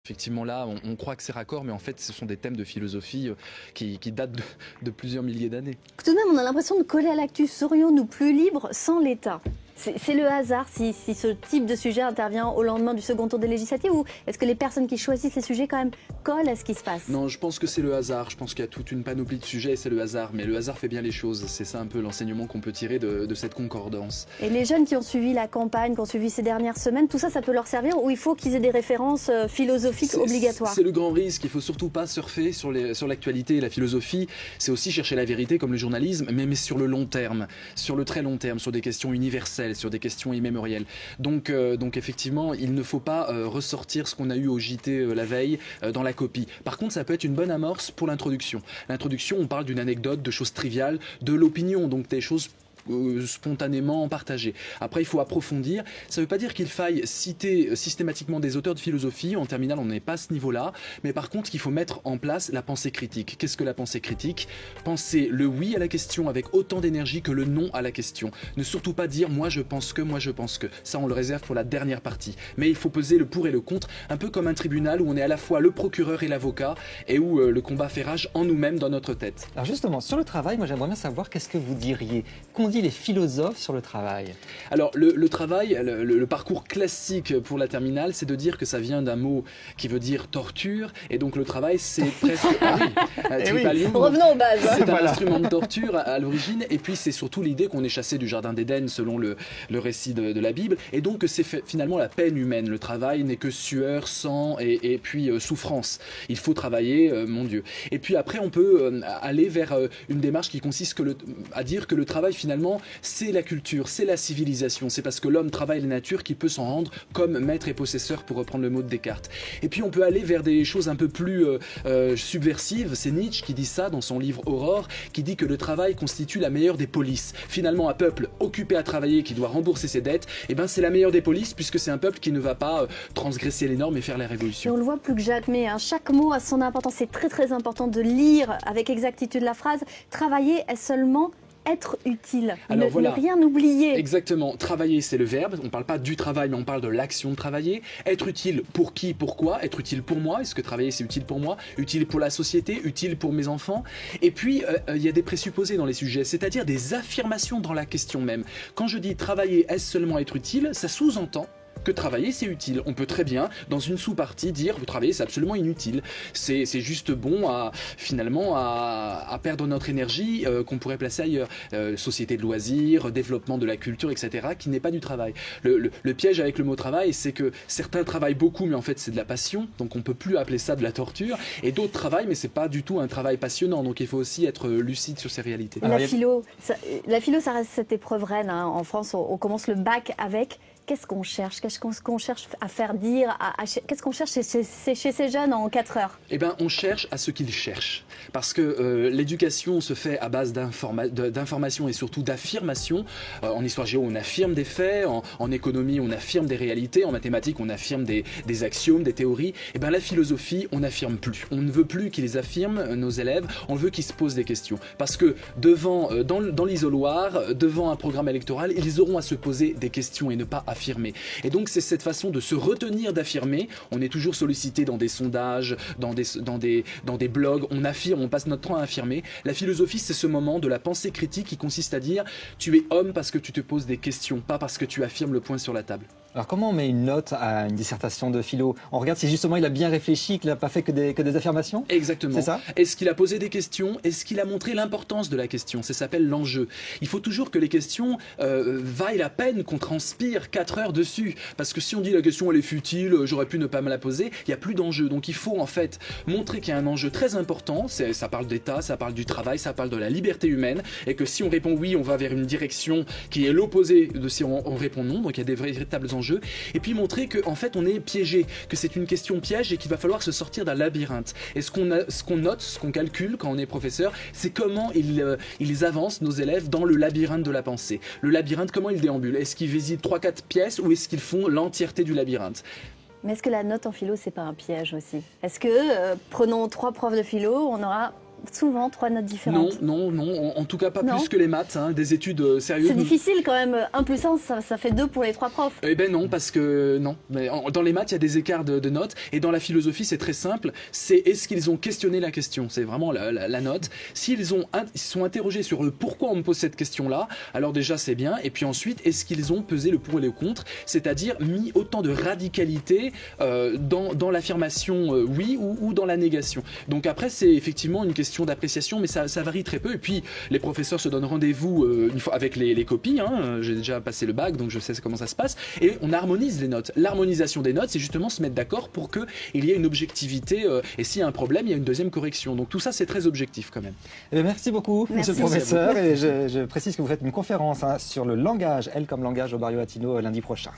Effectivement, là, on croit que c'est raccord, mais en fait, ce sont des thèmes de philosophie qui datent de plusieurs milliers d'années. Tout de même, on a l'impression de coller à l'actu. Serions-nous plus libres sans l'État ? C'est le hasard si ce type de sujet intervient au lendemain du second tour des législatives, ou est-ce que les personnes qui choisissent ces sujets quand même collent à ce qui se passe? Non, je pense que c'est le hasard. Je pense qu'il y a toute une panoplie de sujets et c'est le hasard. Mais le hasard fait bien les choses. C'est ça un peu l'enseignement qu'on peut tirer de cette concordance. Et les jeunes qui ont suivi la campagne, qui ont suivi ces dernières semaines, tout ça, ça peut leur servir, ou il faut qu'ils aient des références philosophiques obligatoires? C'est le grand risque. Il faut surtout pas surfer sur l'actualité et la philosophie. C'est aussi chercher la vérité comme le journalisme, mais sur le long terme, sur le très long terme, sur des questions universelles, sur des questions immémorielles. Donc effectivement, il ne faut pas ressortir ce qu'on a eu au JT la veille dans la copie. Par contre, ça peut être une bonne amorce pour l'introduction. L'introduction, on parle d'une anecdote, de choses triviales, de l'opinion, donc des choses spontanément partagé. Après, il faut approfondir. Ça ne veut pas dire qu'il faille citer systématiquement des auteurs de philosophie. En terminale, on n'est pas à ce niveau-là. Mais par contre, il faut mettre en place la pensée critique. Qu'est-ce que la pensée critique? Penser le oui à la question avec autant d'énergie que le non à la question. Ne surtout pas dire moi je pense que, moi je pense que. Ça, on le réserve pour la dernière partie. Mais il faut peser le pour et le contre, un peu comme un tribunal où on est à la fois le procureur et l'avocat et où le combat fait rage en nous-mêmes dans notre tête. Alors justement, sur le travail, moi j'aimerais bien savoir qu'est-ce que vous diriez. Qu'ont dit les philosophes sur le travail? Alors le travail, le parcours classique pour la terminale, c'est de dire que ça vient d'un mot qui veut dire torture, et donc le travail c'est presque... Tripalium, revenons aux bases. C'est un instrument de torture à l'origine, et puis c'est surtout l'idée qu'on est chassé du jardin d'Éden selon le récit de la Bible, et donc c'est finalement la peine humaine. Le travail n'est que sueur, sang et puis souffrance. Il faut travailler, mon Dieu. Et puis après on peut aller vers une démarche qui consiste à dire que le travail finalement c'est la culture, c'est la civilisation. C'est parce que l'homme travaille la nature qu'il peut s'en rendre comme maître et possesseur, pour reprendre le mot de Descartes. Et puis on peut aller vers des choses un peu plus subversives. C'est Nietzsche qui dit ça dans son livre Aurore, qui dit que le travail constitue la meilleure des polices. Finalement, un peuple occupé à travailler qui doit rembourser ses dettes, eh ben c'est la meilleure des polices, puisque c'est un peuple qui ne va pas transgresser les normes et faire la révolution. Et on le voit plus que jamais, hein. Chaque mot a son importance. C'est très très important de lire avec exactitude la phrase. Travailler est seulement être utile, Alors, ne rien oublier. Exactement. Travailler, c'est le verbe. On ne parle pas du travail, mais on parle de l'action de travailler. Être utile pour qui, pourquoi? Être utile pour moi. Est-ce que travailler, c'est utile pour moi? Utile pour la société? Utile pour mes enfants? Et puis, il y a des présupposés dans les sujets, c'est-à-dire des affirmations dans la question même. Quand je dis travailler, est-ce seulement être utile? Ça sous-entend que travailler c'est utile. On peut très bien dans une sous-partie dire que travailler c'est absolument inutile. C'est juste bon finalement à perdre notre énergie qu'on pourrait placer ailleurs. Société de loisirs, développement de la culture, etc. qui n'est pas du travail. Le piège avec le mot travail, c'est que certains travaillent beaucoup mais en fait c'est de la passion, donc on peut plus appeler ça de la torture, et d'autres travaillent mais c'est pas du tout un travail passionnant, donc il faut aussi être lucide sur ces réalités. La philo, ça reste cette épreuve reine, hein. En France, on commence le bac avec... Qu'est-ce qu'on cherche? Qu'est-ce qu'on cherche à faire dire? Qu'est-ce qu'on cherche chez ces jeunes en 4 heures? Eh bien, on cherche à ce qu'ils cherchent. Parce que l'éducation se fait à base d'information et surtout d'affirmation. En histoire géo, on affirme des faits. En économie, on affirme des réalités. En mathématiques, on affirme des axiomes, des théories. Eh bien, la philosophie, on n'affirme plus. On ne veut plus qu'ils affirment, nos élèves. On veut qu'ils se posent des questions. Parce que dans l'isoloir, devant un programme électoral, ils auront à se poser des questions et ne pas affirmer. Et donc c'est cette façon de se retenir d'affirmer. On est toujours sollicité dans des sondages, dans des blogs, on affirme, on passe notre temps à affirmer. La philosophie, c'est ce moment de la pensée critique qui consiste à dire tu es homme parce que tu te poses des questions, pas parce que tu affirmes le poing sur la table. Alors comment on met une note à une dissertation de philo? On regarde si justement il a bien réfléchi, qu'il n'a pas fait que des affirmations? Exactement. C'est ça? Est-ce qu'il a posé des questions? Est-ce qu'il a montré l'importance de la question? Ça s'appelle l'enjeu. Il faut toujours que les questions vaillent la peine qu'on transpire 4 heures dessus. Parce que si on dit la question elle est futile, j'aurais pu ne pas me la poser, il n'y a plus d'enjeu. Donc il faut en fait montrer qu'il y a un enjeu très important. Ça parle d'État, ça parle du travail, ça parle de la liberté humaine. Et que si on répond oui, on va vers une direction qui est l'opposé de si on répond non. Donc il y a des véritables enjeux. Et puis montrer qu'en fait on est piégé, que c'est une question piège et qu'il va falloir se sortir d'un labyrinthe. Et ce qu'on note, ce qu'on calcule quand on est professeur, c'est comment ils avancent, nos élèves, dans le labyrinthe de la pensée. Le labyrinthe, comment ils déambulent? Est-ce qu'ils visitent 3-4 pièces ou est-ce qu'ils font l'entièreté du labyrinthe? Mais est-ce que la note en philo, c'est pas un piège aussi? Est-ce que, prenons 3 profs de philo, on aura souvent 3 notes différentes? Non, en tout cas pas Non. plus que les maths, hein, des études sérieuses. C'est difficile quand même. 1 plus 1, ça fait 2 pour les 3 profs. Eh ben non, parce que non. Mais dans les maths, il y a des écarts de notes. Et dans la philosophie, c'est très simple. C'est est-ce qu'ils ont questionné la question? C'est vraiment la note. S'ils sont interrogés sur le pourquoi on me pose cette question-là, alors déjà c'est bien. Et puis ensuite, est-ce qu'ils ont pesé le pour et le contre? C'est-à-dire mis autant de radicalité dans l'affirmation oui ou dans la négation. Donc après, c'est effectivement une question d'appréciation, mais ça varie très peu. Et puis, les professeurs se donnent rendez-vous une fois avec les copies. Hein. J'ai déjà passé le bac, donc je sais comment ça se passe. Et on harmonise les notes. L'harmonisation des notes, c'est justement se mettre d'accord pour qu'il y ait une objectivité. Et s'il y a un problème, il y a une deuxième correction. Donc tout ça, c'est très objectif quand même. Eh bien, merci beaucoup, Merci. monsieur le professeur. Et je précise que vous faites une conférence sur le langage, L comme langage au Barrio Latino lundi prochain.